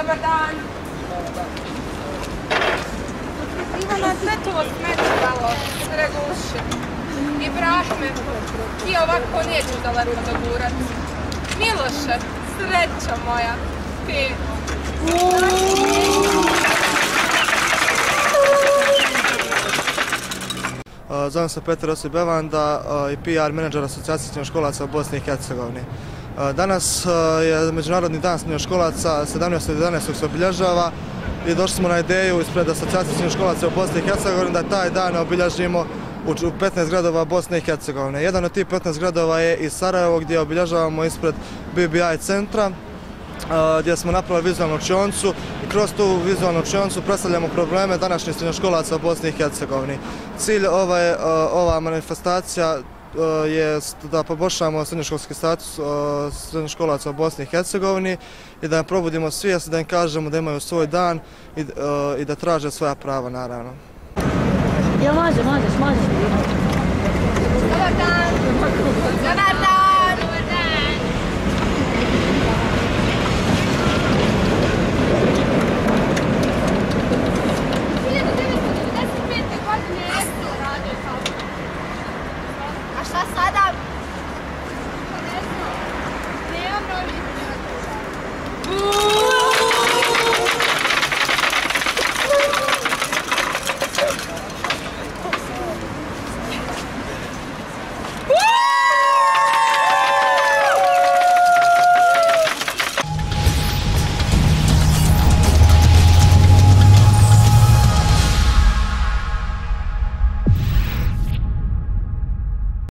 Dobar dan. Ivana, sve to smeće malo, Dreguši. I Brahme, ti ovako nećeš daleko dogurati. Miloše, sreća moja, ti. Zovem se Petar Osip Bevanda i PR menadžer asocijacije srednjoškolaca u Bosni i Hercegovini. Danas je Međunarodni dan srednjoškolaca, 17.11. se obilježava i došli smo na ideju ispred asocijacije srednjoškolaca u Bosni i Hercegovini da taj dan obilježimo u 15 gradova Bosne i Hercegovine. Jedan od tih 15 gradova je i Sarajevo gdje obilježavamo ispred BBI centra, gdje smo napravili vizualnu učionicu i kroz tu vizualnu učionicu predstavljamo probleme današnjih srednjoškolaca u Bosni i Hercegovini. Cilj ova manifestacija je da poboljšamo srednjoškolski status srednjoškolaca u Bosni i Hercegovini i da im probudimo svijest, da im kažemo da imaju svoj dan i da traže svoja prava, naravno. Ja, možeš. Dobar dan. Dobar dan. Šta sada? Ne znam.